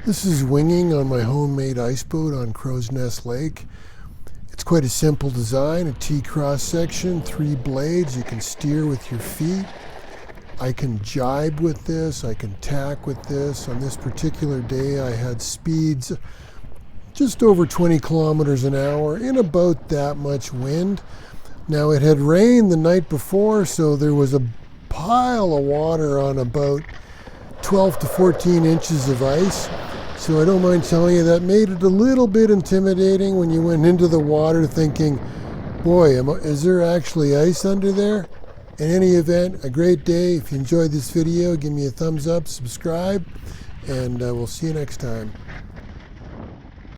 This is winging on my homemade iceboat on Crowsnest Lake. It's quite a simple design, a T cross section, 3 blades. You can steer with your feet. I can jibe with this, I can tack with this. On this particular day I had speeds just over 20 kilometers an hour in about that much wind. Now it had rained the night before, so there was a pile of water on about 12 to 14 inches of ice. So I don't mind telling you that made it a little bit intimidating when you went into the water thinking, boy, is there actually ice under there? In any event, a great day. If you enjoyed this video, give me a thumbs up, subscribe, and we'll see you next time.